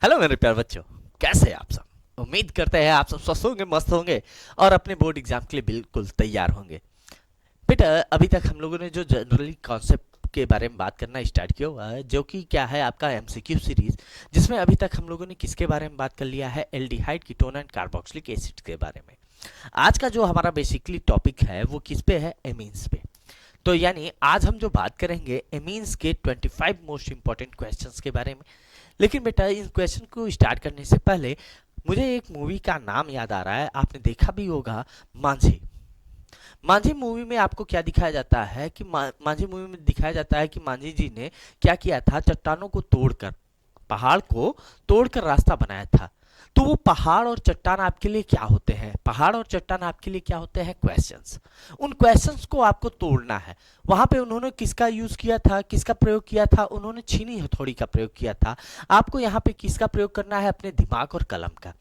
Hello मेरे प्यारे बच्चों, कैसे हैं आप सब। उम्मीद करते हैं आप सब स्वस्थ होंगे, मस्त होंगे और अपने बोर्ड एग्जाम के लिए बिल्कुल तैयार होंगे। बेटा, अभी तक हम लोगों ने जो जनरली कॉन्सेप्ट के बारे में बात करना स्टार्ट किया हुआ है, जो कि क्या है आपका एमसीक्यू सीरीज, जिसमें अभी तक हम लोगों ने किसके बारे में बात कर लिया है, aldehyde, ketone and carboxylic acid के बारे में। आज का जो हमारा बेसिकली टॉपिक है वो किस पे है, एमीन्स पे। तो यानी आज हम जो बात करेंगे एमीन्स के 25 मोस्ट इंपॉर्टेंट क्वेश्चंस के बारे में। लेकिन बेटा, इन क्वेश्चन को स्टार्ट करने से पहले मुझे एक मूवी का नाम याद आ रहा है, आपने देखा भी होगा, मांझी। मांझी मूवी में आपको क्या दिखाया जाता है कि मांझी मूवी में दिखाया जाता है कि मांझी जी ने क्या किया था, चट्टानों को तोड़कर, पहाड़ को तोड़कर रास्ता बनाया था। तो वो पहाड़ और चट्टान आपके लिए क्या होते हैं, पहाड़ और चट्टान आपके लिए क्या होते हैं, क्वेश्चंस। उन क्वेश्चंस को आपको तोड़ना है। वहां पे उन्होंने किसका यूज किया था, किसका प्रयोग किया था, उन्होंने छीनी हथौड़ी का प्रयोग किया था। आपको यहाँ पे किसका प्रयोग करना है, अपने दिमाग और कलम का।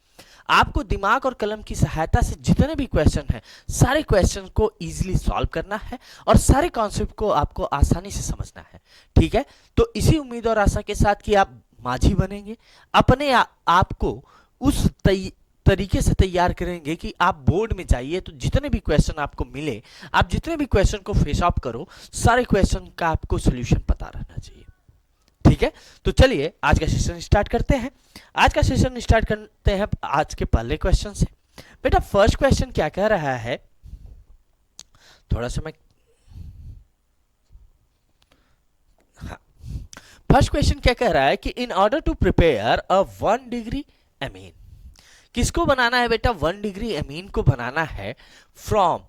आपको दिमाग और कलम की सहायता से जितने भी क्वेश्चन हैं, सारे क्वेश्चन को इजीली सॉल्व करना है और सारे कॉन्सेप्ट को आपको आसानी से समझना है। ठीक है, तो इसी उम्मीद और आशा के साथ कि आप माझी बनेंगे, अपने आप को उस तरीके से तैयार करेंगे कि आप बोर्ड में जाइए तो जितने भी क्वेश्चन आपको मिले, आप जितने भी क्वेश्चन को फेस ऑफ करो, सारे क्वेश्चन का आपको सोल्यूशन पता रहना चाहिए। ठीक है, तो चलिए आज का सेशन स्टार्ट करते हैं। आज का सेशन स्टार्ट करते हैं आज के पहले क्वेश्चन से। बेटा, फर्स्ट क्वेश्चन क्या कह रहा है, थोड़ा सा मैं, हाँ, फर्स्ट क्वेश्चन क्या कह रहा है कि in order to prepare a 1 degree amine, किसको बनाना है बेटा, 1 डिग्री एमीन को बनाना है फ्रॉम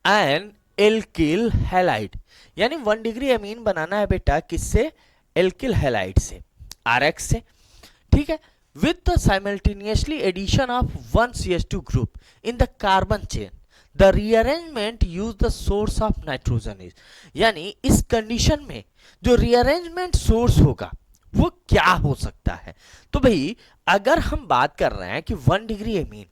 एन एल्किल हैलाइड। यानी 1 डिग्री एमीन बनाना है बेटा किससे, एल्किल हैलाइड से, आरएक्स से। ठीक है, with the simultaneously addition of 1 CH2 group in the carbon chain, the rearrangement use the source of nitrogen is. यानी इस कंडीशन में जो रीअरेंजमेंट सोर्स होगा वो क्या हो सकता है। तो भाई, अगर हम बात कर रहे हैं कि 1 डिग्री एमीन,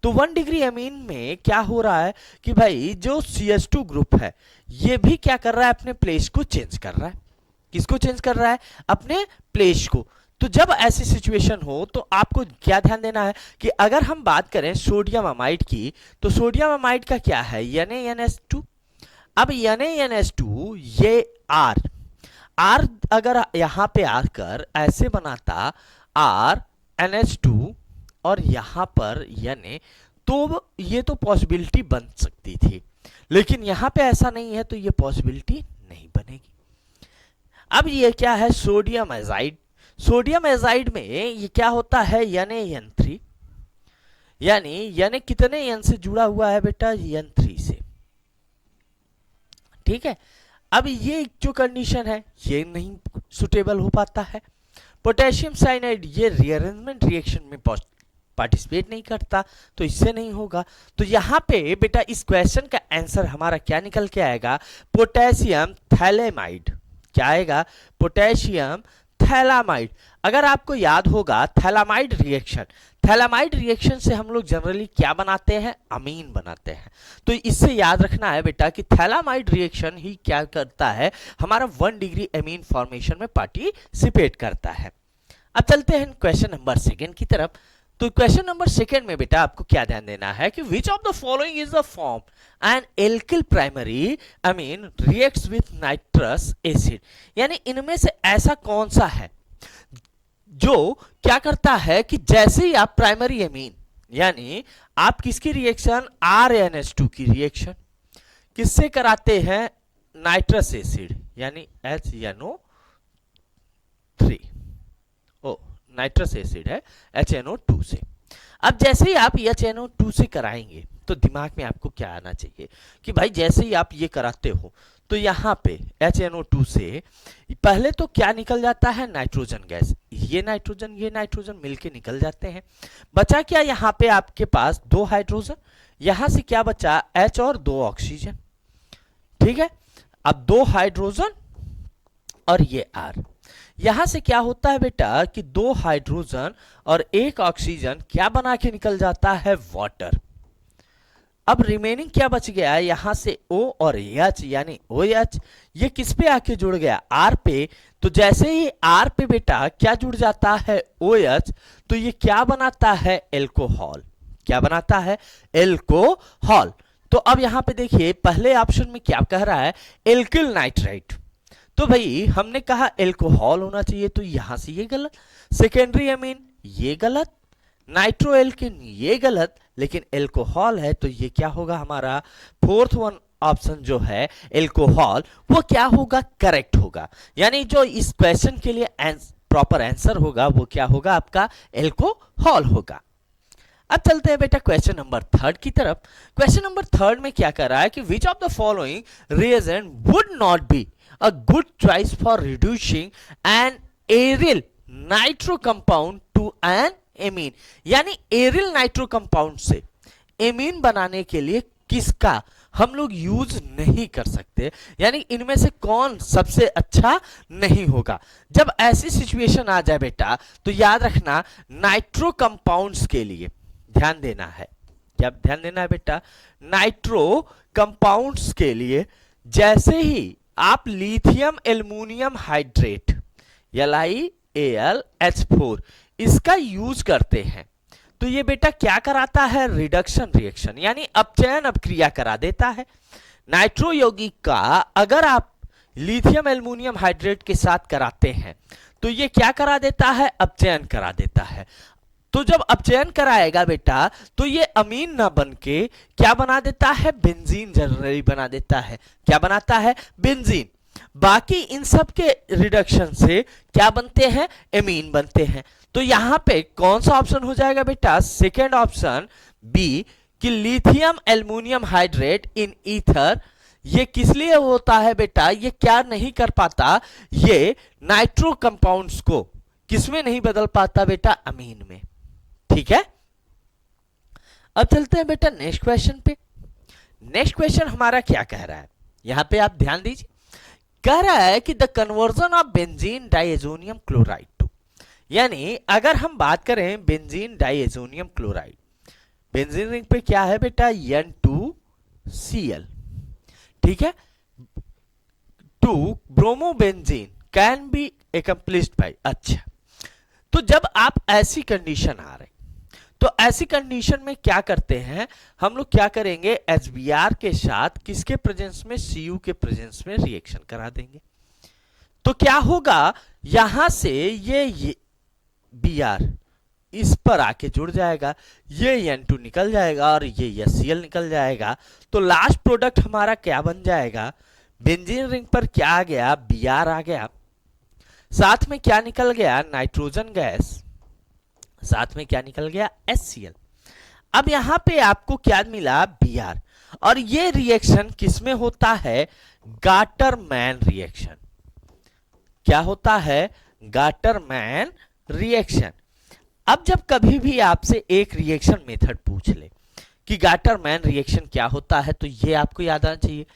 तो 1 डिग्री एमीन में क्या हो रहा है कि भाई जो CH2 ग्रुप है ये भी क्या कर रहा है, अपने प्लेस को चेंज कर रहा है। किसको चेंज कर रहा है, अपने प्लेस को। तो जब ऐसी सिचुएशन हो तो आपको क्या ध्यान देना है कि अगर हम बात करें सोडियम अमाइड की, तो सोडियम अमाइड का क्या है, NaNH2। अब NaNH2 ये आर आर अगर यहां पे आकर ऐसे बनाता RNH2 और यहां पर Na, तो ये तो पॉसिबिलिटी बन सकती थी, लेकिन यहां पे ऐसा नहीं है तो ये पॉसिबिलिटी नहीं बनेगी। अब ये क्या है, सोडियम एजाइड। सोडियम एजाइड में ये क्या होता है, NaN3। यानी Na कितने N से जुड़ा हुआ है बेटा, N3 से। ठीक है, अब ये जो कंडीशन है ये नहीं सुटेबल हो पाता है। पोटेशियम साइनाइड ये रीअरेंजमेंट रिएक्शन में पार्टिसिपेट नहीं करता, तो इससे नहीं होगा। तो यहां पे बेटा इस क्वेश्चन का आंसर हमारा क्या निकल के आएगा, पोटेशियम थैलेमाइड। क्या आएगा, पोटेशियम थैलामाइड। अगर आपको याद होगा थैलामाइड रिएक्शन, थैलामाइड रिएक्शन से हम लोग जनरली क्या बनाते हैं, अमीन बनाते हैं। तो इससे याद रखना है बेटा कि थैलामाइड रिएक्शन ही क्या करता है, हमारा 1 डिग्री एमीन फॉर्मेशन में पार्टिसिपेट करता है। अब चलते हैं क्वेश्चन नंबर 2 की तरफ। तो क्वेश्चन नंबर 2 में बेटा आपको क्या ध्यान देना है कि which of the following is the form and alkyl primary amine reacts with nitrous acid. यानी इनमें से ऐसा कौन सा है जो क्या करता है कि जैसे ही आप प्राइमरी एमीन, यानी आप किसकी रिएक्शन, RNH2 की रिएक्शन किससे कराते हैं, नाइट्रस एसिड यानी HNO3, ओ नाइट्रस एसिड है HNO2 से। अब जैसे ही आप HNO2 से कराएंगे तो दिमाग में आपको क्या आना चाहिए कि भाई जैसे ही आप ये कराते हो तो यहाँ पे HNO2 से पहले तो क्या निकल जाता है, नाइट्रोजन गैस। ये नाइट्रोजन मिलके निकल जाते हैं। बचा क्या यहाँ पे आपके पास 2 हाइड्रोजन, यहां से क्या बचा, H और 2 ऑक्सीजन। ठीक है, अब 2 हाइड्रोजन और ये R, यहां से क्या होता है बेटा कि 2 हाइड्रोजन और 1 ऑक्सीजन क्या बना के निकल जाता है, वाटर। अब रिमेनिंग क्या बच गया, यहां से O और H यानी OH, ये किस पे आके जुड़ गया, R पे। तो जैसे ही R पे बेटा क्या जुड़ जाता है, OH, तो ये क्या बनाता है, एल्कोहल। क्या बनाता है, एल्कोहल। तो अब यहां पे देखिए पहले ऑप्शन में क्या कह रहा है, एल्किल नाइट्राइट। तो भाई हमने कहा एल्कोहल होना चाहिए, तो यहां से ये गलत। सेकेंडरी अमीन ये गलत, नाइट्रो एल्किन ये गलत, लेकिन एल्कोहल है तो ये क्या होगा हमारा फोर्थ वन ऑप्शन जो है एल्कोहल, वो क्या होगा, करेक्ट होगा। यानी जो इस क्वेश्चन के लिए प्रॉपर आंसर होगा वो क्या होगा, आपका एल्कोहल होगा। अब चलते हैं बेटा क्वेश्चन नंबर थर्ड की तरफ। क्वेश्चन नंबर थर्ड में क्या कर रहा है कि which of the following reagent would not be a good choice for reducing an aryl nitro compound to an amine. यानी एरिल नाइट्रो कंपाउंड से एमीन बनाने के लिए किसका हम लोग यूज नहीं कर सकते, यानी इनमें से कौन सबसे अच्छा नहीं होगा। जब ऐसी सिचुएशन आ जाए बेटा तो याद रखना नाइट्रो कंपाउंड्स के लिए ध्यान देना है। क्या ध्यान देना है बेटा, नाइट्रो कंपाउंड्स के लिए जैसे ही आप लिथियम एल्युमिनियम हाइड्रेट LiAlH4 इसका यूज करते हैं तो ये बेटा क्या कराता है, रिडक्शन रिएक्शन यानी अपचयन अपक्रिया करा देता है। नाइट्रो यौगिक का अगर आप लिथियम एल्युमिनियम हाइड्रेट के साथ कराते हैं तो ये क्या करा देता है, अपचयन करा देता है। तो जब अपचयन कराएगा बेटा तो ये अमीन ना बन के क्या बना देता है, बेंजीन जनरली बना देता है। क्या बनाता है, बेंजीन। बाकी इन सब के रिडक्शन से क्या बनते हैं, एमीन बनते हैं। तो यहां पे कौन सा ऑप्शन हो जाएगा बेटा, सेकेंड ऑप्शन बी कि lithium aluminium hydrate in ether. ये किस लिए होता है बेटा, ये क्या नहीं कर पाता, ये नाइट्रो कंपाउंड्स को किसमें नहीं बदल पाता बेटा, अमीन में। ठीक है, अब चलते हैं बेटा नेक्स्ट क्वेश्चन पे। नेक्स्ट क्वेश्चन हमारा क्या कह रहा है, यहां पे आप ध्यान दीजिए। कह रहा है कि the conversion of benzene diazonium chloride to, यानी अगर हम बात करें benzene diazonium chloride, benzene ring पे क्या है बेटा, N2Cl। ठीक है, to bromobenzene can be accomplished by. अच्छा, तो जब आप ऐसी कंडीशन आ रहे तो ऐसी कंडीशन में क्या करते हैं हम लोग, क्या करेंगे, HBr के साथ किसके प्रेजेंस में, Cu के प्रेजेंस में रिएक्शन करा देंगे। तो क्या होगा, यहां से ये Br इस पर आके जुड़ जाएगा, ये N2 निकल जाएगा और ये Cl निकल जाएगा। तो लास्ट प्रोडक्ट हमारा क्या बन जाएगा, बेंजीन रिंग पर क्या आ गया, Br आ गया, साथ में क्या निकल गया, नाइट्रोजन गैस, साथ में क्या निकल गया, HCl। अब यहां पे आपको क्या मिला, Br, और ये रिएक्शन किसमें होता है, गाटरमैन रिएक्शन। क्या होता है, गाटरमैन रिएक्शन। अब जब कभी भी आपसे एक रिएक्शन मेथड पूछ ले कि गाटरमैन रिएक्शन क्या होता है तो ये आपको याद आना चाहिए।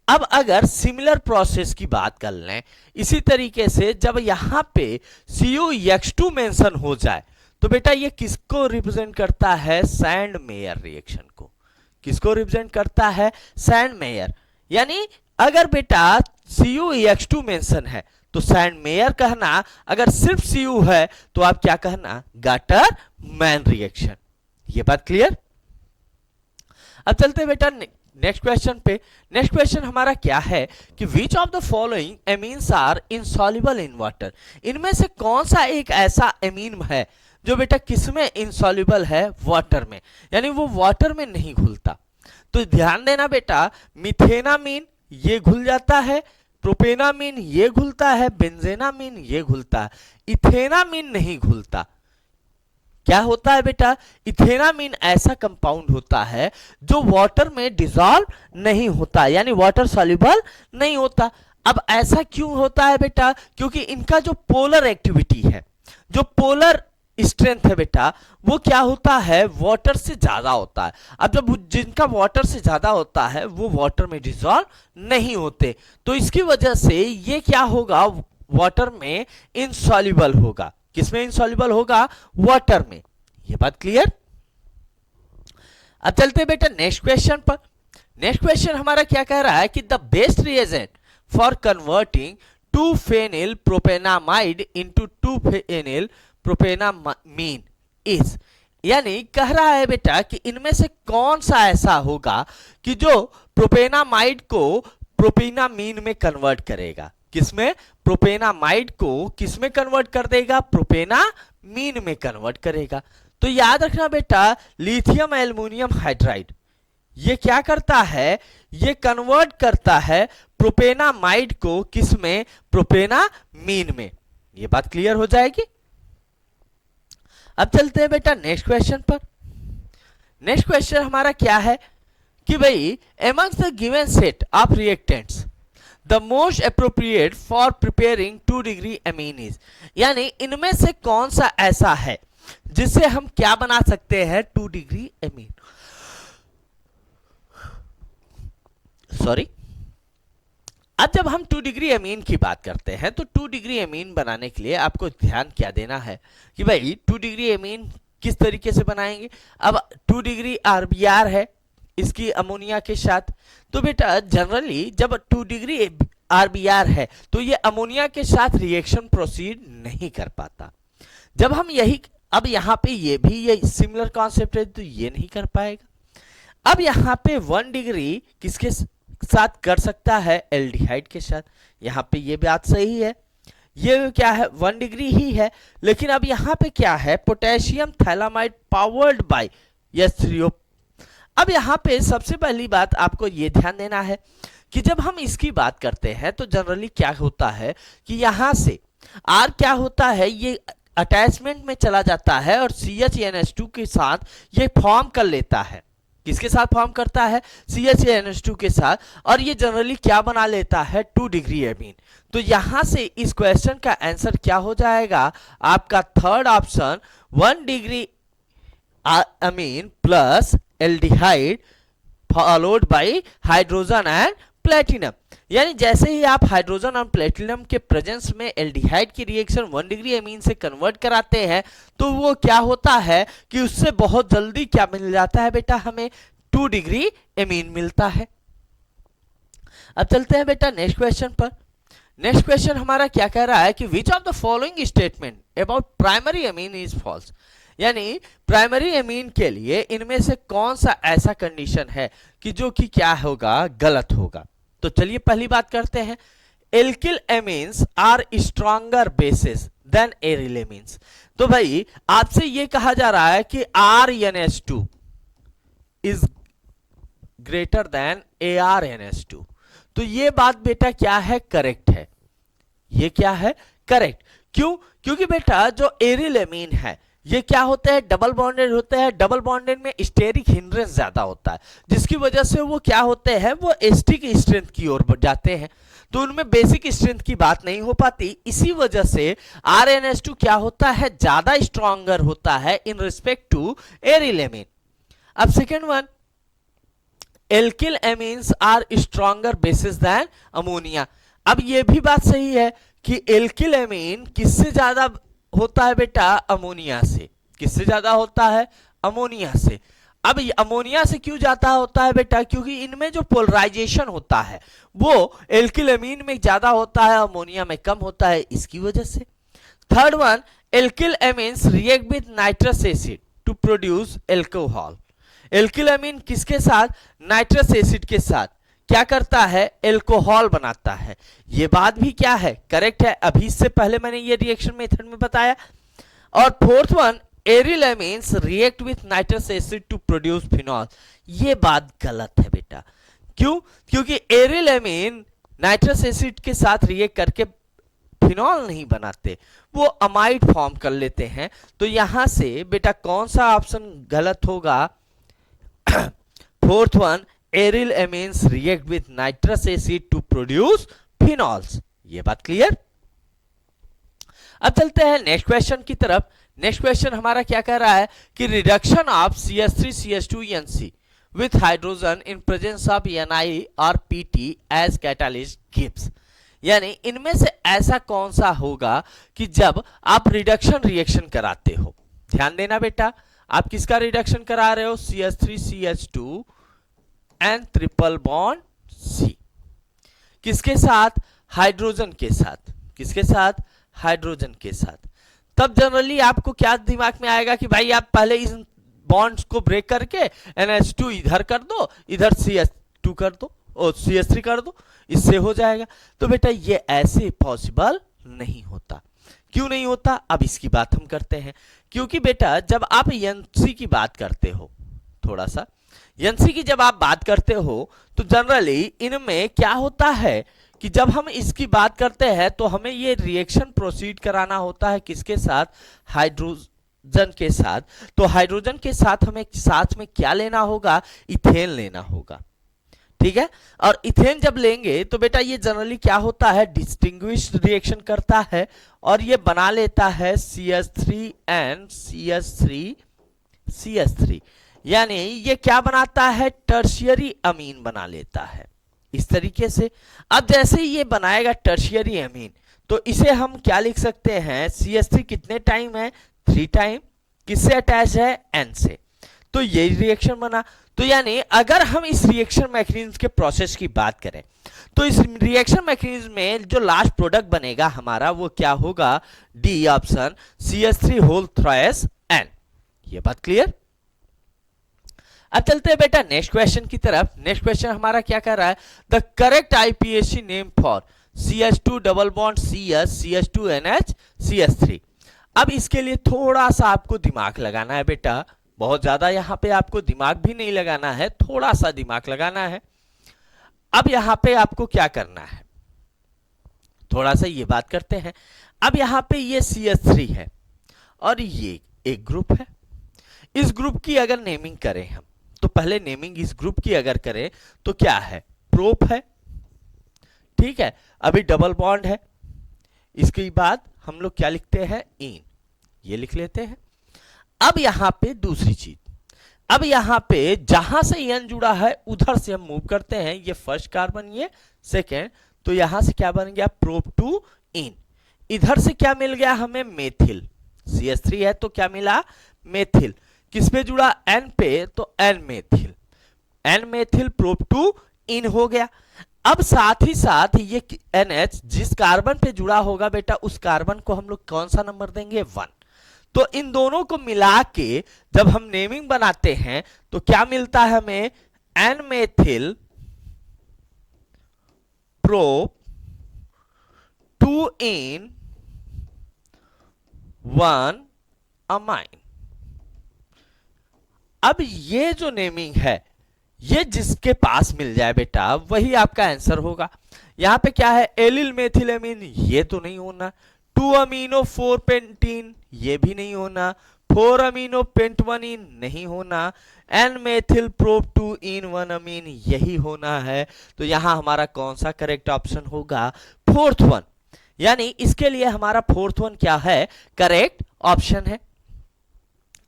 अब अगर सिमिलर प्रोसेस की बात कर लें इसी तरीके से, जब यहां पे CuX2 मेंशन हो जाए तो बेटा ये किसको रिप्रेजेंट करता है, सैंड मेयर रिएक्शन को। किसको रिप्रेजेंट करता है, सैंड मेयर। यानी अगर बेटा CuEX2 मेंशन है तो सैंड मेयर कहना, अगर सिर्फ Cu है तो आप क्या कहना, गाटरमैन रिएक्शन। ये बात क्लियर। अब चलते हैं बेटा नेक्स्ट क्वेश्चन पे। नेक्स्ट क्वेश्चन हमारा क्या है कि which of the following amines are insoluble in water. इनमें से कौन सा एक ऐसा एमीन है जो बेटा किसमें इनसॉल्युबल है, वाटर में, यानी वो वाटर में नहीं घुलता। तो ध्यान देना बेटा, मिथेनामीन ये घुल जाता है, प्रोपेनामीन ये घुलता है, बेंजेनामीन ये घुलता है, इथेनामीन नहीं घुलता। क्या होता है बेटा, इथेनामीन ऐसा कंपाउंड होता है जो वाटर में डिसॉल्व नहीं होता, यानी वाटर सॉल्युबल नहीं होता। अब ऐसा क्यों होता है बेटा, क्योंकि इनका जो पोलर एक्टिविटी है, जो पोलर स्ट्रेंथ है बेटा, वो क्या होता है, वाटर से ज्यादा होता है। अब जब जिनका वाटर से ज्यादा होता है वो वाटर में डिसॉल्व नहीं होते, तो इसकी वजह से ये क्या होगा, वाटर में इनसॉल्युबल होगा। किसमें इनसॉल्युबल होगा, वाटर में। ये बात क्लियर। अब चलते हैं बेटा नेक्स्ट क्वेश्चन पर। नेक्स्ट क्वेश्चन हमारा क्या कह रहा है कि the best reagent for converting 2 phenyl propanamide into 2 phenyl propanamine is, यानी कह रहा है बेटा कि इनमें से कौन सा ऐसा होगा कि जो प्रोपेनामाइड को प्रोपेनामीन में कन्वर्ट करेगा। किसमें? प्रोपेनामाइड को किसमें कन्वर्ट कर देगा? प्रोपेनामीन में कन्वर्ट करेगा। तो याद रखना बेटा, लिथियम एल्युमिनियम हाइड्राइड ये क्या करता है? ये कन्वर्ट करता है प्रोपेनामाइड को किसमें? प्रोपेनामीन में। ये बात क्लियर हो जाएगी। अब चलते हैं बेटा नेक्स्ट क्वेश्चन पर। नेक्स्ट क्वेश्चन हमारा क्या है कि भाई amongst the given set of reactants the most appropriate for preparing 2 degree amine is, यानी इनमें से कौन सा ऐसा है जिससे हम क्या बना सकते हैं? 2 डिग्री एमीन। सॉरी, अब जब हम 2 डिग्री एमीन की बात करते हैं तो 2 डिग्री एमीन बनाने के लिए आपको ध्यान क्या देना है कि भाई 2 डिग्री एमीन किस तरीके से बनाएंगे। अब 2 डिग्री आरबीआर है इसकी अमोनिया के साथ, तो बेटा जनरली जब 2 डिग्री आरबीआर है तो ये अमोनिया के साथ रिएक्शन प्रोसीड नहीं कर पाता। जब हम यही, अब यहाँ पे ये भी ये सिमिलर कॉन्सेप्ट है तो ये नहीं कर पाएगा। अब यहाँ पे 1 डिग्री किसके साथ कर सकता है? एल्डिहाइड के साथ। यहाँ पे ये बात सही है, ये क्या है? 1 डिग्री ही है। लेकिन अब यहाँ पे क्या है? Potassium phthalimide powered by H3O। अब यहाँ पे सबसे पहली बात आपको ये ध्यान देना है कि जब हम इसकी बात करते हैं तो जनरली क्या होता है कि यहाँ से R क्या होता है? ये अटैचमेंट में चला जाता है और CHNH2 के साथ ये फॉर्म कर लेता है। किसके साथ फॉर्म करता है? CHNH2 के साथ। और ये जनरली क्या बना लेता है? 2 डिग्री एमीन। तो यहां से इस क्वेश्चन का आंसर क्या हो जाएगा? आपका third option 1 degree Amin plus aldehyde followed by hydrogen and platinum. यानी जैसे ही आप हाइड्रोजन और प्लेटिनम के प्रेजेंस में एल्डिहाइड की रिएक्शन 1 डिग्री एमीन से कन्वर्ट कराते हैं तो वो क्या होता है कि उससे बहुत जल्दी क्या मिल जाता है बेटा? हमें 2 डिग्री एमीन मिलता है। अब चलते हैं बेटा नेक्स्ट क्वेश्चन पर। नेक्स्ट क्वेश्चन हमारा क्या कह रहा है कि which of the following statement about primary amine is false, यानी प्राइमरी एमीन के लिए इनमें से कौन सा ऐसा कंडीशन है कि जो कि क्या होगा? गलत होगा। तो चलिए पहली बात करते हैं, alkyl amines are stronger bases than aryl amines. तो भाई आपसे ये कहा जा रहा है कि RnH2 is greater than ArNH2। तो ये बात बेटा क्या है? करेक्ट है। ये क्या है? करेक्ट। क्यों? क्योंकि बेटा जो एरिल एमीन है ये क्या होते हैं? डबल बॉन्डेड होते हैं। डबल बॉन्डेड में स्टेरिक हिंड्रेंस ज्यादा होता है जिसकी वजह से वो क्या होते हैं? वो एस्टिक स्ट्रेंथ की ओर जाते हैं, तो उनमें बेसिक स्ट्रेंथ की बात नहीं हो पाती। इसी वजह से RnH2 क्या होता है? ज्यादा स्ट्रॉन्गर होता है in respect to aryl amine. अब second one, alkyl amines are stronger bases than ammonia. अब ये भी बात सही है कि एल्किल एमीन किससे ज्यादा होता है बेटा? अमोनिया से। किससे ज्यादा होता है? अमोनिया से। अब अमोनिया से क्यों ज्यादा होता है बेटा? क्योंकि इनमें जो पोलराइजेशन होता है वो एल्किल एमीन में ज्यादा होता है, अमोनिया में कम होता है, इसकी वजह से। Third one, alkyl amines react with nitrous acid to produce alcohol. Alkyl amine किसके साथ? नाइट्रस एसिड के साथ क्या करता है? एल्कोहल बनाता है। ये बात भी क्या है? करेक्ट है। अभी इससे पहले मैंने ये रिएक्शन मेथड में बताया। और fourth one, aryl amines react with nitrous acid to produce phenol. ये बात गलत है बेटा। क्यों? क्योंकि एरिल एमीन नाइट्रस एसिड के साथ रिएक्ट करके फिनॉल नहीं बनाते, वो अमाइड फॉर्म कर लेते हैं। तो यहां से बेटा कौन सा ऑप्शन गलत होगा? Fourth one, aryl amines react with nitrous acid to produce phenols. ये बात क्लियर? अब चलते हैं नेक्स्ट क्वेश्चन की तरफ। नेक्स्ट क्वेश्चन हमारा क्या कह रहा है कि reduction of CH3CH2NC with hydrogen in presence of Ni और PT एज कैटालिस्ट गिव्स। यानी इनमें से ऐसा कौन सा होगा कि जब आप रिडक्शन रिएक्शन कराते हो, ध्यान देना बेटा, आप किसका रिडक्शन करा रहे हो, CH3 CH2 and triple bond C, किसके साथ, हाइड्रोजन के साथ, किसके साथ, हाइड्रोजन के साथ। तब जनरली आपको क्या दिमाग में आएगा कि भाई आप पहले इस बॉन्ड्स को ब्रेक करके NH2 इधर कर दो, इधर CH2 कर दो और CH3 कर दो, इससे हो जाएगा। तो बेटा ये ऐसे पॉसिबल नहीं होता। क्यों नहीं होता, अब इसकी बात हम करते हैं। क्योंकि बेटा जब आप एनसी की बात करते हो, थोड़ा सा एनसी की जब आप बात करते हो तो जनरली इनमें क्या होता है कि जब हम इसकी बात करते हैं तो हमें ये रिएक्शन प्रोसीड कराना होता है किसके साथ, हाइड्रोजन के साथ। तो हाइड्रोजन के साथ हमें साथ में क्या लेना होगा, इथेन लेना होगा, ठीक है। और इथेन जब लेंगे तो बेटा ये जनरली क्या होता है, डिस्टिंग्विश्ड रिएक्शन करता है और ये बना लेता है CH3 एंड CH3, यानी ये क्या बनाता है, टर्शियरी अमीन बना लेता है इस तरीके से। अब जैसे ही ये बनाएगा टर्शियरी अमीन तो इसे हम क्या लिख सकते हैं, CH3 कितने टाइम है, 3 टाइम, किससे अटैच है, N से। तो ये रिएक्शन बना। तो यानी अगर हम इस रिएक्शन मैकेनिज्म के प्रोसेस की बात करें तो इस रिएक्शन मैकेनिज्म में जो लास्ट प्रोडक्ट बनेगा हमारा वो क्या होगा, D option, CH3 whole thrice N। ये बात क्लियर। अब चलते हैं बेटा नेक्स्ट क्वेश्चन की तरफ। नेक्स्ट क्वेश्चन हमारा क्या कर रहा है, the correct IPAC name for CH2 double bond CH CH2NH CH3। अब इसके लिए थोड़ा सा आपको दिमाग लगाना है बेटा, बहुत ज्यादा यहां पे आपको दिमाग भी नहीं लगाना है, थोड़ा सा दिमाग लगाना है। अब यहां पे आपको क्या करना है, थोड़ा सा ये बात करते हैं। अब यहां पे ये CH3 है और ये एक ग्रुप है। इस ग्रुप की अगर नेमिंग करें हम तो पहले नेमिंग इस ग्रुप की अगर करें तो क्या है, प्रोप है, ठीक है। अभी डबल बॉन्ड है, इसके बाद हम लोग क्या लिखते हैं, इन, ये लिख लेते हैं। अब यहां पे दूसरी चीज, अब यहां पे जहां से एन जुड़ा है उधर से हम मूव करते हैं, ये फर्स्ट कार्बन, ये सेकेंड, तो यहां से क्या बन गया, प्रोप टू इन। इधर से क्या मिल गया हमें, मेथिल, CH3 है तो क्या मिला, मेथिल। किस पे जुड़ा, एन पे, तो N methyl, N methyl prop two in हो गया। अब साथ ही साथ ये NH जिस कार्बन पे जुड़ा होगा बेटा उस कार्बन को हम लोग कौन सा नंबर देंगे, 1। तो इन दोनों को मिला के जब हम नेमिंग बनाते हैं तो क्या मिलता है हमें, एन मेथिल प्रोप 2 इन 1 अमाइन। अब ये जो नेमिंग है ये जिसके पास मिल जाए बेटा वही आपका आंसर होगा। यहां पे क्या है, एलिल मेथिलेमिन, ये तो नहीं होना, 2 अमीनो 4 पेंटीन, ये भी नहीं होना, 4 अमीनो पेंटवनिन नहीं होना, एन मेथिल प्रोप 2 इन 1 अमीन यही होना है। तो यहां हमारा कौन सा करेक्ट ऑप्शन होगा, 4th वन, यानी इसके लिए हमारा 4th वन क्या है, करेक्ट ऑप्शन है।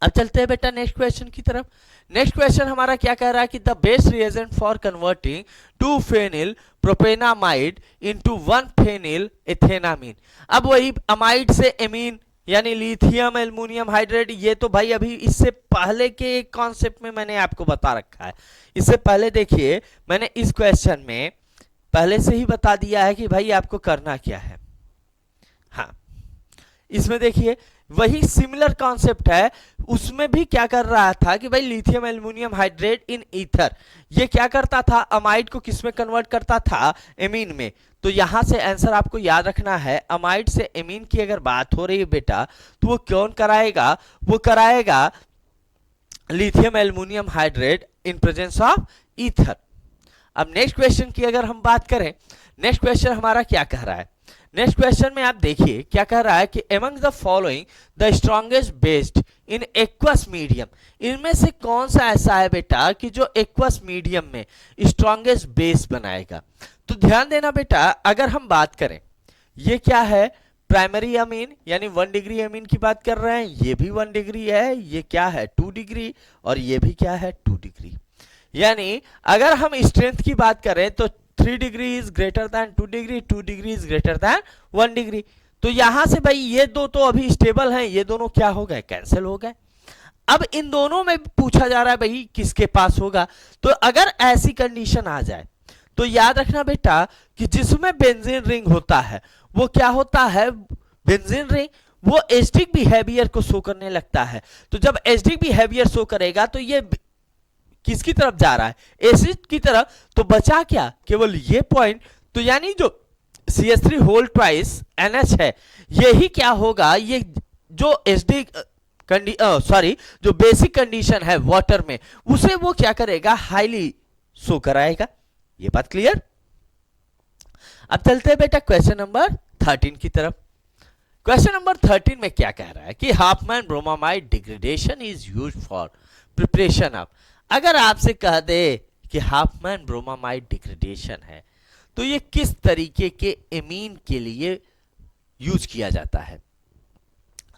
अब चलते हैं बेटा नेक्स्ट क्वेश्चन की तरफ। नेक्स्ट क्वेश्चन हमारा क्या कह रहा है कि the best reagent for converting 2 phenyl propanamide into 1 phenyl ethanamine. अब वही अमाइड से एमीन यानी लिथियम एल्युमिनियम हाइड्रेट, ये तो भाई अभी इससे पहले के एक कॉन्सेप्ट में मैंने आपको बता रखा है। इससे पहले देखिए मैंने इस क्वेश्चन में पहले से ही बता दिया है कि भाई आपको करना क्या है। हाँ, इसमें देखिए वही सिमिलर कॉन्सेप्ट है, उसमें भी क्या कर रहा था कि भाई lithium aluminium hydrate in ether, ये क्या करता था, अमाइड को किस में कन्वर्ट करता था, एमीन में। तो यहां से आंसर आपको याद रखना है, अमाइड से एमीन की अगर बात हो रही है बेटा तो वो कौन कराएगा, वो कराएगा lithium aluminium hydrate in presence of ether. अब नेक्स्ट क्वेश्चन की अगर हम बात करें, नेक्स्ट क्वेश्चन हमारा क्या कह रहा है, नेक्स्ट क्वेश्चन में आप देखिए क्या कह रहा है कि among the following the strongest based in aqueous medium, इनमें से कौन सा ऐसा है बेटा कि जो aqueous medium में strongest base बनाएगा। तो ध्यान देना बेटा, अगर हम बात करें ये क्या है, प्राइमरी अमीन यानी 1 डिग्री अमीन की बात कर रहे हैं, ये भी 1 डिग्री है, ये क्या है 2 डिग्री और ये भी क्या है 2 डिग्री। यानी अगर हम स्ट्रेंथ की बात करें तो 3 degree is greater than 2 degree, 2 degree is greater than 1 degree. तो यहां से भाई ये दो तो अभी स्टेबल हैं, ये दोनों क्या हो गए, कैंसिल हो गए। अब इन दोनों में पूछा जा रहा है भाई किसके पास होगा। तो अगर ऐसी कंडीशन आ जाए तो याद रखना बेटा कि जिसमें बेंजीन रिंग होता है वो क्या होता है, बेंजीन रिंग वो एसिडिक बिहेवियर को शो करने लगता है। तो जब एसिडिक बिहेवियर शो करेगा तो ये किसकी तरफ जा रहा है, एसिड की तरफ। तो बचा क्या, केवल ये पॉइंट। तो यानी जो CH3 होल ट्वाइस NH है, यही क्या होगा, ये जो एसिडिक जो बेसिक कंडीशन है वाटर में, उसे वो क्या करेगा, हाईली शो कराएगा। ये बात क्लियर। अब चलते हैं बेटा क्वेश्चन नंबर 13 की तरफ। क्वेश्चन नंबर 13 में क्या कह रहा है कि Hopman bromamide degradation is used for preparation of. अगर आपसे कह दे कि हाफमैन ब्रोमामाइड डिग्रेडेशन है तो ये किस तरीके के एमीन के लिए यूज किया जाता है।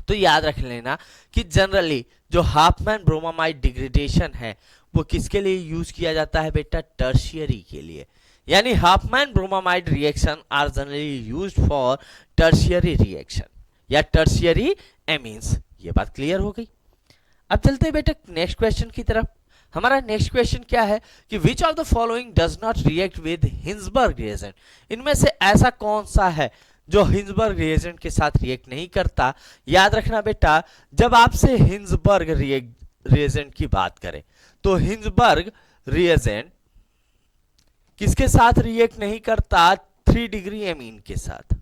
तो याद रख लेना कि जनरली जो हाफमैन ब्रोमामाइड डिग्रेडेशन है वो किसके लिए यूज किया जाता है बेटा, टर्शियरी के लिए। यानी Hofmann bromamide reaction are generally used for tertiary reaction या टर्शियरी एमीन्स। ये बात क्लियर हो गई। अब चलते हैं बेटा नेक्स्ट क्वेश्चन की तरफ। हमारा नेक्स्ट क्वेश्चन क्या है कि which of the following does not react with Hinsberg reagent. इनमें से ऐसा कौन सा है जो हिंसबर्ग रिएजेंट के साथ रिएक्ट नहीं करता। याद रखना बेटा जब आपसे हिंसबर्ग रिएजेंट की बात करें तो हिंसबर्ग रिएजेंट किसके साथ रिएक्ट नहीं करता, 3 डिग्री एमीन के साथ।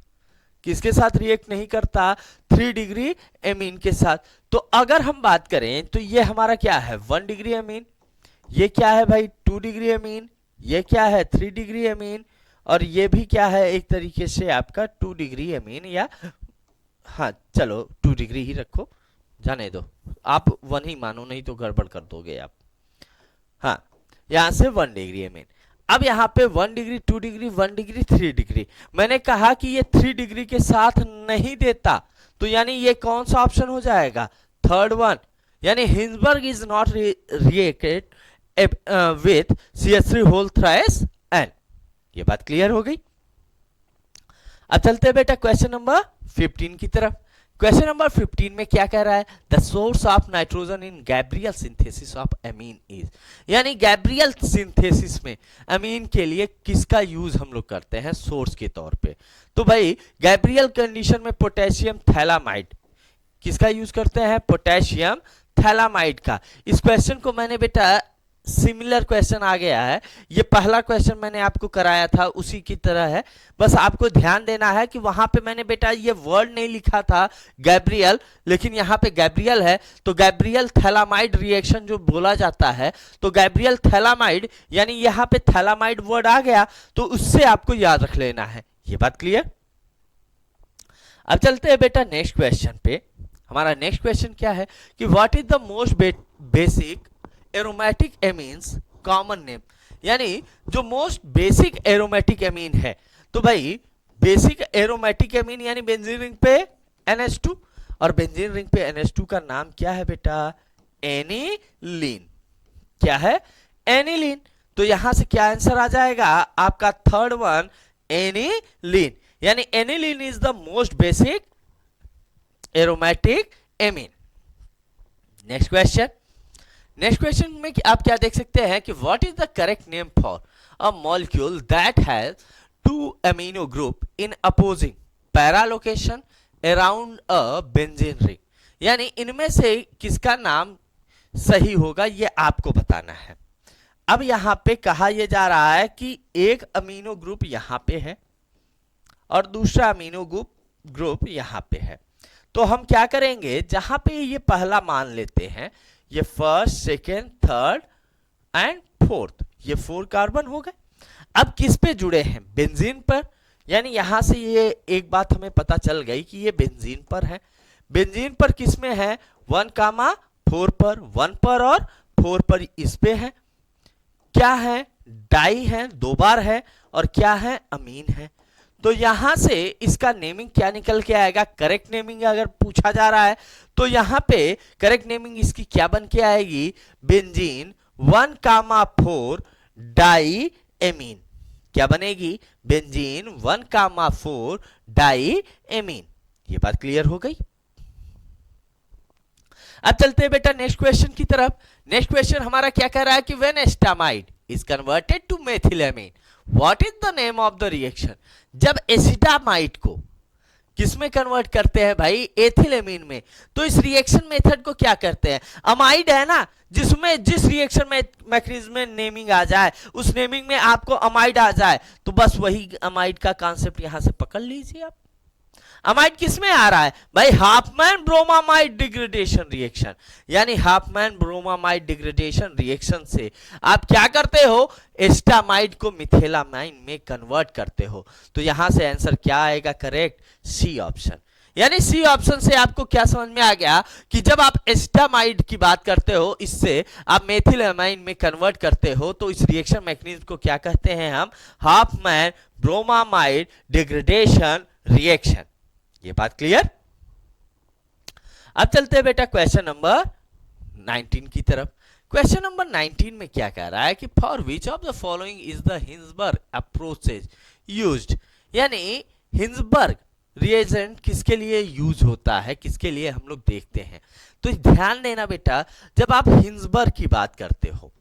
किसके साथ रिएक्ट नहीं करता, 3 डिग्री एमीन के साथ। तो अगर हम बात करें तो ये हमारा क्या है, 1 डिग्री एमीन, ये क्या है भाई 2 डिग्री एमीन, ये क्या है 3 डिग्री एमीन, और ये भी क्या है एक तरीके से आपका 2 डिग्री एमीन, या हाँ चलो 2 डिग्री ही रखो, जाने दो, आप 1 ही मानो नहीं तो गड़बड़ कर दोगे आप। हाँ यहां से 1 डिग्री एमीन। अब यहाँ पे 1 डिग्री 2 डिग्री 1 डिग्री 3 डिग्री, मैंने कहा कि ये 3 डिग्री के साथ नहीं देता, तो यानी ये कौन सा ऑप्शन हो जाएगा, थर्ड वन। यानी Hinsberg is not reacted with CH3 whole thrice N। ये बात क्लियर हो गई। अब चलते हैं बेटा क्वेश्चन नंबर 15 की तरफ। क्वेश्चन नंबर 15 में क्या कह रहा है, the source of nitrogen in Gabriel synthesis of amine is. यानी गैब्रियल सिंथेसिस में एमीन के लिए किसका यूज हम लोग करते हैं सोर्स के तौर पे। तो भाई गैब्रियल कंडीशन में पोटेशियम थैलामाइड, किसका यूज करते हैं, पोटेशियम थैलामाइड का। इस क्वेश्चन को मैंने बेटा सिमिलर क्वेश्चन आ गया है, ये पहला क्वेश्चन मैंने आपको कराया था उसी की तरह है, बस आपको ध्यान देना है कि वहां पे मैंने बेटा ये वर्ड नहीं लिखा था गैब्रियल, लेकिन यहाँ पे गैब्रियल है। तो गैब्रियल थैलामाइड रिएक्शन जो बोला जाता है, तो गैब्रियल थैलामाइड यानी यहाँ पे थैलामाइड वर्ड आ गया तो उससे आपको याद रख लेना है। ये बात क्लियर। अब चलते हैं बेटा नेक्स्ट क्वेश्चन पे। हमारा नेक्स्ट क्वेश्चन क्या है कि what is the most basic aromatic amines common name. यानी जो मोस्ट बेसिक एरोमेटिक एमीन है, तो भाई बेसिक एरोमेटिक एमीन यानी बेंजीन रिंग पे NH2, और बेंजीन रिंग पे NH2 का नाम क्या है बेटा, एनिलीन। क्या है, एनिलीन। तो यहां से क्या आंसर आ जाएगा आपका थर्ड वन, एनिलीन। यानी aniline is the most basic aromatic amine. Next question. Next question में आप क्या देख सकते हैं कि what is the correct name for a molecule that has 2 amino group in opposing para location around a benzene ring. यानी इनमें से किसका नाम सही होगा ये आपको बताना है। अब यहां पे कहा यह जा रहा है कि एक अमीनो ग्रुप यहां पे है और दूसरा अमीनो ग्रुप यहां पे है। तो हम क्या करेंगे, जहां पे ये पहला मान लेते हैं, ये first second third and fourth, ये 4 कार्बन हो गए। अब किस पे जुड़े हैं, बेंजीन पर। यानी यहां से ये एक बात हमें पता चल गई कि ये बेंजीन पर है। बेंजीन पर किस में है, 1,4 पर, 1 पर और 4 पर इस पे है। क्या है, डाई है, 2 बार है, और क्या है, अमीन है। तो यहां से इसका नेमिंग क्या निकल के आएगा, करेक्ट नेमिंग अगर पूछा जा रहा है तो यहां पे करेक्ट नेमिंग इसकी क्या बन के आएगी, बेंजीन 1,4 डाई एमीन। क्या बनेगी, बेंजीन 1,4 डाई एमीन। ये बात क्लियर हो गई। अब चलते हैं बेटा नेक्स्ट क्वेश्चन की तरफ। नेक्स्ट क्वेश्चन हमारा क्या कह रहा है कि when acetamide is converted to methylamine what is the name of the reaction. जब एसिटामाइड को किसमें कन्वर्ट करते हैं भाई, एथिलेमीन में, तो इस रिएक्शन मेथड को क्या करते हैं, अमाइड है ना, जिसमें जिस रिएक्शन में मैकेनिज्म में नेमिंग आ जाए, उस नेमिंग में आपको अमाइड आ जाए, तो बस वही अमाइड का कॉन्सेप्ट यहां से पकड़ लीजिए आप। अमाइड किसमें आ रहा है भाई, हाफमैन ब्रोमामाइड डिग्रेडेशन रिएक्शन, यानी हाफमैन ब्रोमामाइड डिग्रेडेशन रिएक्शन से आप क्या करते हो, एस्टामाइड को मिथेलामाइन में कन्वर्ट करते हो। तो यहां से आंसर क्या आएगा, करेक्ट, सी ऑप्शन। यानी सी ऑप्शन से आपको क्या समझ में आ गया कि जब आप एस्टामाइड की बात करते हो, इससे आप मेथिलामाइन में कन्वर्ट करते हो, तो इस रिएक्शन मैकेनिज्म को क्या कहते हैं हम, हाफमैन ब्रोमामाइड डिग्रेडेशन रिएक्शन। ये बात क्लियर। अब चलते हैं बेटा क्वेश्चन नंबर 19 की तरफ। क्वेश्चन नंबर 19 में क्या कह रहा है कि for which of the following is the Hinsberg approaches used, यानी हिंसबर्ग रिएजेंट किसके लिए यूज होता है, किसके लिए हम लोग देखते हैं। तो ध्यान देना बेटा, जब आप हिंसबर्ग की बात करते हो,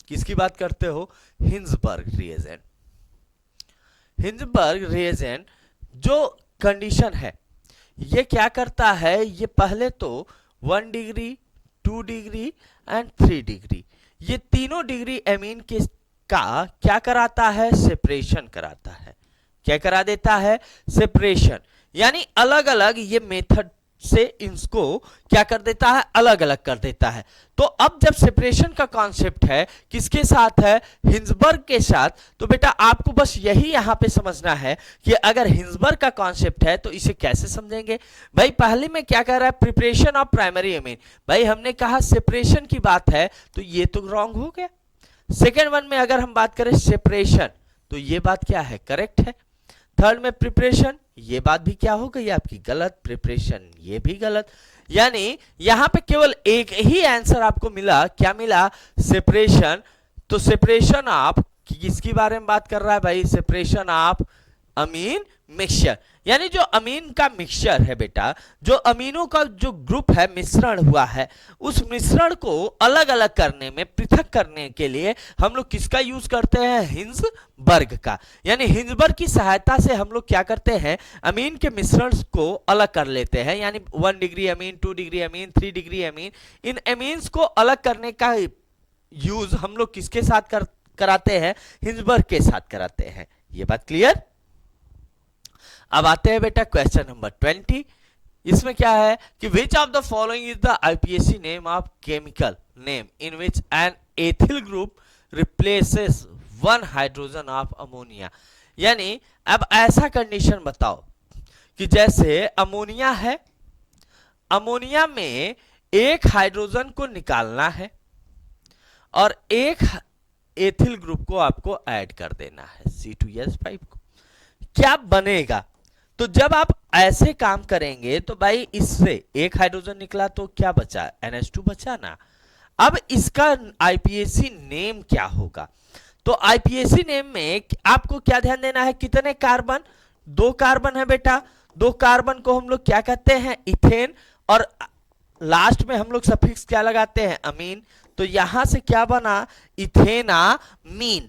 किसकी बात करते हो, हिंसबर्ग रिएजेंट। हिंसबर्ग रिएजेंट जो कंडीशन है, ये क्या करता है, ये पहले तो 1 डिग्री 2 डिग्री एंड 3 डिग्री, ये तीनों डिग्री एमीन के का क्या कराता है, सेपरेशन कराता है। क्या करा देता है, सेपरेशन, यानी अलग अलग ये मेथड से इसको क्या कर देता है, अलग अलग कर देता है। तो अब जब सेपरेशन का कॉन्सेप्ट है किसके साथ है, हिंसबर्ग के साथ, तो बेटा आपको बस यही यहां पे समझना है कि अगर हिंसबर्ग का कॉन्सेप्ट है तो इसे कैसे समझेंगे भाई। पहले में क्या कह रहा है, प्रिपरेशन ऑफ प्राइमरी एमीन, भाई हमने कहा सेपरेशन की बात है, तो ये तो रॉन्ग हो गया। सेकेंड वन में अगर हम बात करें सेपरेशन, तो ये बात क्या है, करेक्ट है। थर्ड में प्रिपरेशन, ये बात भी क्या हो गई आपकी, गलत। प्रिपरेशन ये भी गलत, यानी यहां पे केवल एक ही आंसर आपको मिला, क्या मिला, सेपरेशन। तो सेपरेशन ऑफ किसके बारे में बात कर रहा है भाई, सेपरेशन ऑफ अमीन मिक्सचर, यानी जो अमीन का मिक्सचर है बेटा, जो अमीनों का जो ग्रुप है, मिश्रण हुआ है, उस मिश्रण को अलग अलग करने में, पृथक करने के लिए हम लोग किसका यूज करते हैं, हिंसबर्ग का। यानी हिंसबर्ग की सहायता से हम लोग क्या करते हैं, अमीन के मिश्रण को अलग कर लेते हैं, यानी 1 degree amine, 2 degree amine, 3 degree amine, इन अमीन्स को अलग करने का यूज हम लोग किसके साथ कराते हैं, हिंसबर्ग के साथ कराते हैं। ये बात क्लियर। अब आते हैं बेटा क्वेश्चन नंबर 20। इसमें क्या है कि which of the following is the IUPAC name of chemical name in which N ethyl group replaces 1 hydrogen of ammonia. यानी अब ऐसा कंडीशन बताओ कि जैसे अमोनिया है, अमोनिया में एक हाइड्रोजन को निकालना है और एक एथिल ग्रुप को आपको ऐड कर देना है, C2H5 को, क्या बनेगा। तो जब आप ऐसे काम करेंगे तो भाई इससे एक हाइड्रोजन निकला तो क्या बचा, NH2 बचा ना। अब इसका आईपीएसी नेम क्या होगा, तो आईपीएसी नेम में आपको क्या ध्यान देना है, कितने कार्बन, 2 कार्बन है बेटा, 2 कार्बन को हम लोग क्या कहते हैं, इथेन, और लास्ट में हम लोग सफिक्स क्या लगाते हैं, अमीन। तो यहां से क्या बना, इथेनामीन,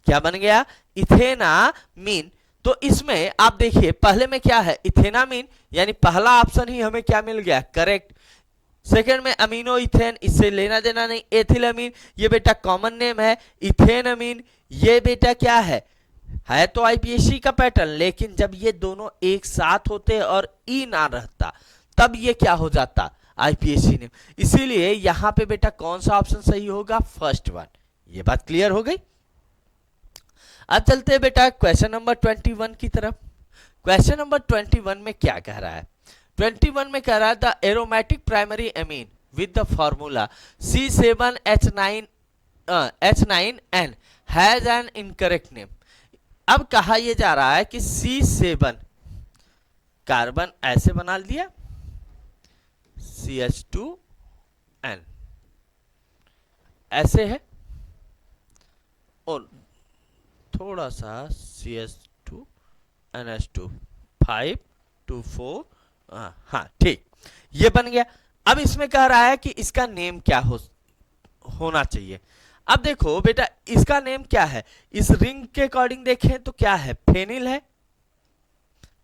क्या बन गया, इथेनामीन। तो इसमें आप देखिए पहले में क्या है, इथेनामीन, यानी पहला ऑप्शन ही हमें क्या मिल गया, करेक्ट। सेकंड में अमीनो इथेन, इससे लेना देना नहीं। एथिलामीन, ये बेटा कॉमन नेम है। इथेनामीन, ये बेटा क्या है तो आईपीएसी का पैटर्न, लेकिन जब ये दोनों एक साथ होते और ई ना रहता तब ये क्या हो जाता, आईपीएसी नेम। इसीलिए यहां पे बेटा कौन सा ऑप्शन सही होगा, फर्स्ट वन। ये बात क्लियर हो गई। अब चलते हैं बेटा क्वेश्चन नंबर 21 की तरफ। क्वेश्चन नंबर 21 में क्या कह रहा है, 21 में कह रहा है the aromatic primary amine with the formula C7H9N has an incorrect name. अब कहा यह जा रहा है कि C7 कार्बन ऐसे बना दिया, CH2N ऐसे है, और थोड़ा सा CH2 NH2 5 2 4, हाँ ठीक, ये बन गया। अब इसमें कह रहा है कि इसका नेम क्या होना चाहिए। अब देखो बेटा इसका नेम क्या है, इस रिंग के अकॉर्डिंग देखें तो क्या है, फेनिल है,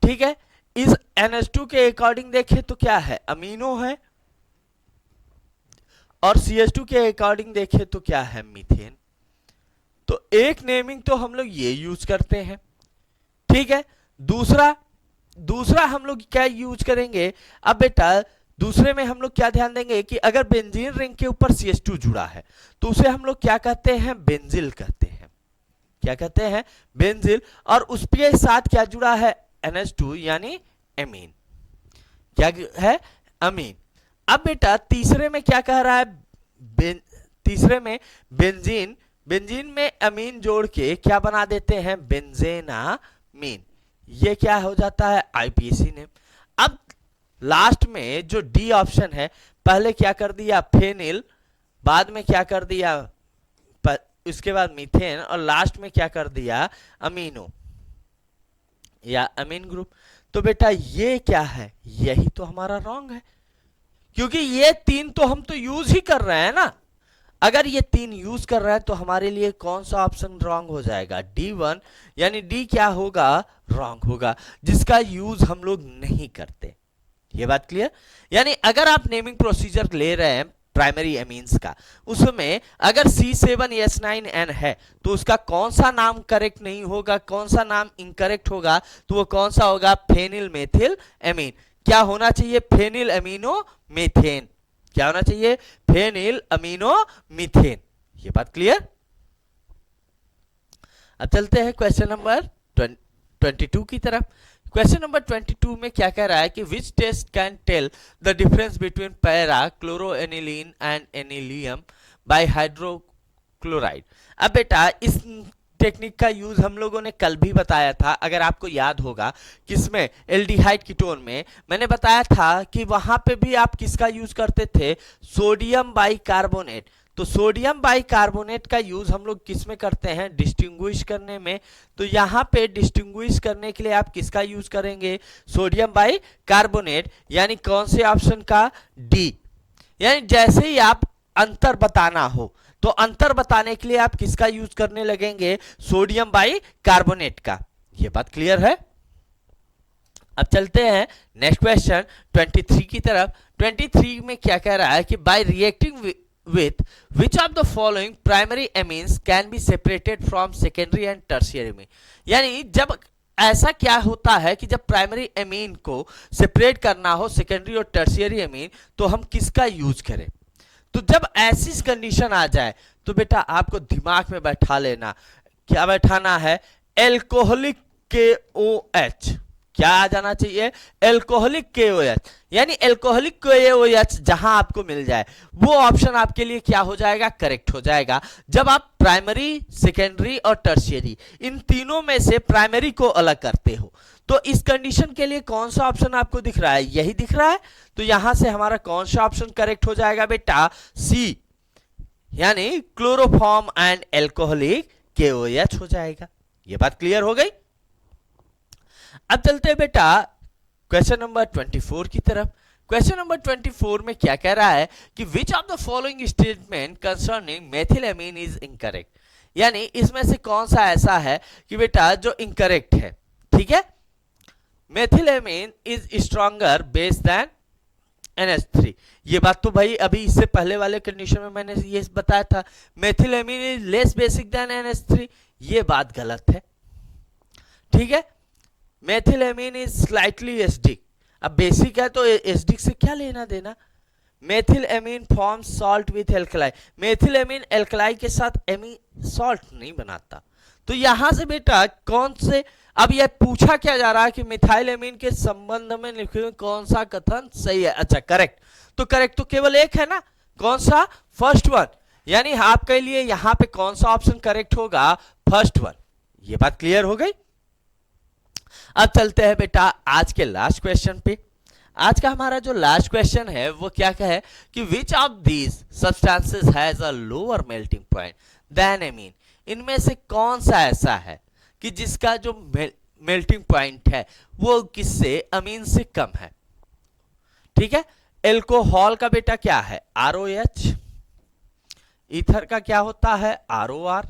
ठीक है। इस NH2 के अकॉर्डिंग देखें तो क्या है, अमीनो है, और CH2 के अकॉर्डिंग देखें तो क्या है, मीथेन। तो एक नेमिंग तो हम लोग ये यूज करते हैं, ठीक है। दूसरा दूसरा हम लोग क्या यूज करेंगे, अब बेटा दूसरे में हम लोग क्या ध्यान देंगे कि अगर बेंजीन रिंग के ऊपर CH2 जुड़ा है तो उसे हम लोग क्या कहते हैं, बेंजिल कहते हैं। क्या कहते हैं, बेंजिल। और उसके साथ क्या जुड़ा है, NH2 यानी एमीन। क्या है, अमीन। अब बेटा तीसरे में क्या कह रहा है, तीसरे में बेंजीन, बेंजीन में अमीन जोड़ के क्या बना देते हैं, बेंजेनामीन। ये क्या हो जाता है, IPAC नेम। अब लास्ट में जो डी ऑप्शन है, पहले क्या कर दिया, फेनिल, बाद में क्या कर दिया, उसके बाद मीथेन, और लास्ट में क्या कर दिया, अमीनो या अमीन ग्रुप। तो बेटा ये क्या है, यही तो हमारा रॉन्ग है, क्योंकि ये तीन तो हम तो यूज ही कर रहे हैं ना। अगर ये तीन यूज कर रहे हैं तो हमारे लिए कौन सा ऑप्शन रॉन्ग हो जाएगा, D1, यानी डी क्या होगा, रॉन्ग होगा, जिसका यूज हम लोग नहीं करते। ये बात क्लियर। यानी अगर आप नेमिंग प्रोसीजर ले रहे हैं प्राइमरी एमीन्स का, उसमें अगर C7H9N है तो उसका कौन सा नाम करेक्ट नहीं होगा, कौन सा नाम इनकरेक्ट होगा, तो वो कौन सा होगा, फेनिल मेथिल एमीन। क्या होना चाहिए, फेनिल अमीनो मीथेन। क्या होना चाहिए, फेनिल अमीनो मीथेन। ये बात क्लियर। अब चलते हैं क्वेश्चन नंबर 22 की तरफ। क्वेश्चन नंबर 22 में क्या कह रहा है कि which test can tell the difference between para chloroaniline and anilinium by hydrochloride. अब बेटा इस टेक्निक का यूज हम लोगों ने कल भी बताया था, अगर आपको याद होगा, किसमें, एल्डिहाइड कीटोन में। मैंने बताया था कि वहां पे भी आप किसका यूज करते थे, सोडियम बाइकार्बोनेट। तो सोडियम बाइकार्बोनेट का यूज हम लोग किस में करते हैं, डिस्टिंग्विश करने में। तो यहां पे डिस्टिंग्विश करने के लिए आप किसका यूज करेंगे, सोडियम बाइकार्बोनेट, यानी कौन से ऑप्शन का, डी। यानी जैसे ही आप अंतर बताना हो तो अंतर बताने के लिए आप किसका यूज करने लगेंगे, सोडियम बाइकार्बोनेट का। ये बात क्लियर है। अब चलते हैं नेक्स्ट क्वेश्चन 23 की तरफ। 23 में क्या कह रहा है कि bye reacting with which of the following primary amines can be separated from secondary and tertiary amine। यानी जब ऐसा क्या होता है कि जब प्राइमरी एमीन को सेपरेट करना हो सेकेंडरी और टर्शियरी एमीन, तो हम किसका यूज करें। तो जब ऐसी कंडीशन आ जाए तो बेटा आपको दिमाग में बैठा लेना, क्या बैठाना है, एल्कोहलिक KOH। क्या आ जाना चाहिए, एल्कोहलिक KOH। यानी एल्कोहलिक KOH जहां आपको मिल जाए वो ऑप्शन आपके लिए क्या हो जाएगा, करेक्ट हो जाएगा। जब आप प्राइमरी, सेकेंडरी और टर्शियरी इन तीनों में से प्राइमरी को अलग करते हो, तो इस कंडीशन के लिए कौन सा ऑप्शन आपको दिख रहा है, यही दिख रहा है। तो यहां से हमारा कौन सा ऑप्शन करेक्ट हो जाएगा बेटा, C, यानी क्लोरोफॉर्म एंड एल्कोहलिक KOH हो जाएगा। ये बात क्लियर हो गई। अब चलते हैं बेटा क्वेश्चन नंबर 24 की तरफ। क्वेश्चन नंबर 24 में क्या कह रहा है कि which of the following statement concerning methylamine is incorrect. यानी इसमें से कौन सा ऐसा है कि बेटा जो इनकरेक्ट है, ठीक है। Methylamine is stronger base than NH3। ये बात तो भाई अभी इससे पहले वाले कंडीशन में मैंने ये बताया था, methylamine is less basic than NH3। ये बात गलत है, ठीक है। Methylamine is slightly acidic. अब बेसिक है तो एसिडिक से क्या लेना देना। Methylamine forms salt with alkali. Methylamine alkali के साथ एमीन सॉल्ट नहीं बनाता। तो यहां से बेटा कौन से, अब यह पूछा क्या जा रहा है कि मिथाइलेमीन के संबंध में लिखे कौन सा कथन सही है। अच्छा करेक्ट, तो करेक्ट तो केवल एक है ना, कौन सा, फर्स्ट वन। यानी आपके लिए यहां पे कौन सा ऑप्शन करेक्ट होगा, फर्स्ट वन। ये बात क्लियर हो गई। अब चलते हैं बेटा आज के लास्ट क्वेश्चन पे। आज का हमारा जो लास्ट क्वेश्चन है वो क्या है कि which of these substances has a lower melting point than amine. इनमें से कौन सा ऐसा है कि जिसका जो मेल्टिंग पॉइंट है वो किससे, अमीन से कम है, ठीक है। एल्कोहल का बेटा क्या है ROH, ईथर का क्या होता है ROR,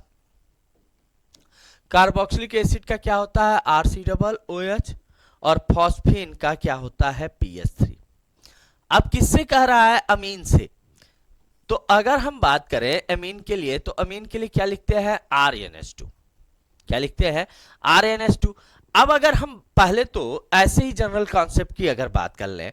कार्बोक्सिलिक एसिड का क्या होता है RCOOH, और फॉस्फीन का क्या होता है PH3। अब किससे कह रहा है अमीन से, तो अगर हम बात करें अमीन के लिए तो अमीन के लिए क्या लिखते हैं RNH2, क्या लिखते हैं RNH2। अब अगर हम पहले तो ऐसे ही जनरल कॉन्सेप्ट की अगर बात कर लें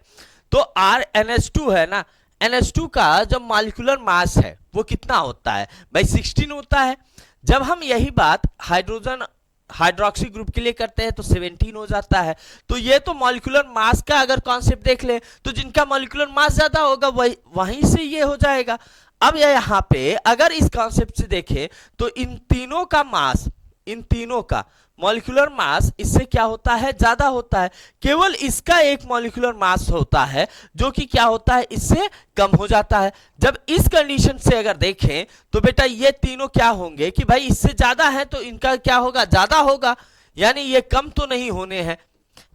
तो RNH2 है ना, NH2 का जो मॉलिक्यूलर मास है वो कितना होता है भाई 16 होता है। जब हम यही बात हाइड्रोजन हाइड्रोक्सी ग्रुप के लिए करते हैं तो 17 हो जाता है। तो ये तो मॉलिक्यूलर मास का अगर कॉन्सेप्ट देख ले तो जिनका मॉलिक्यूलर मास ज्यादा होगा वहीं से ये हो जाएगा। अब यहाँ पे अगर इस कॉन्सेप्ट से देखें तो इन तीनों का मास, इन तीनों का मॉलिक्यूलर मास इससे क्या होता है ज्यादा होता है, केवल इसका एक मॉलिक्यूलर मास होता है जो कि क्या होता है इससे कम हो जाता है। जब इस कंडीशन से अगर देखें तो बेटा ये तीनों क्या होंगे कि भाई इससे ज्यादा है तो इनका क्या होगा ज्यादा होगा, यानी ये कम तो नहीं होने हैं।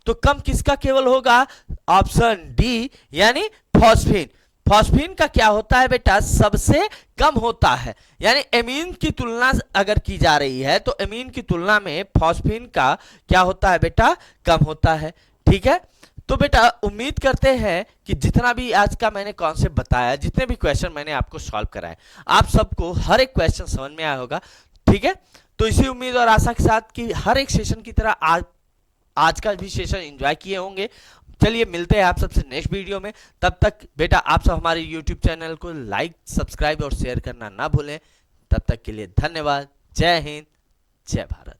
तो कम किसका केवल होगा ऑप्शन डी यानी फॉस्फीन। फॉस्फीन का क्या होता है बेटा सबसे कम होता है, यानी एमीन की तुलना अगर की जा रही है तो एमीन की तुलना में फॉस्फीन का क्या होता है बेटा कम होता है। ठीक है, तो बेटा उम्मीद करते हैं कि जितना भी आज का मैंने कॉन्सेप्ट बताया, जितने भी क्वेश्चन मैंने आपको सॉल्व कराए, आप सबको हर एक क्वेश्चन समझ में आया होगा। ठीक है, तो इसी उम्मीद और आशा के साथ कि हर एक सेशन की तरह आज का भी सेशन एंजॉय किए होंगे। चलिए मिलते हैं आप सबसे नेक्स्ट वीडियो में, तब तक बेटा आप सब हमारे यूट्यूब चैनल को लाइक सब्सक्राइब और शेयर करना ना भूलें। तब तक के लिए धन्यवाद। जय हिंद, जय भारत।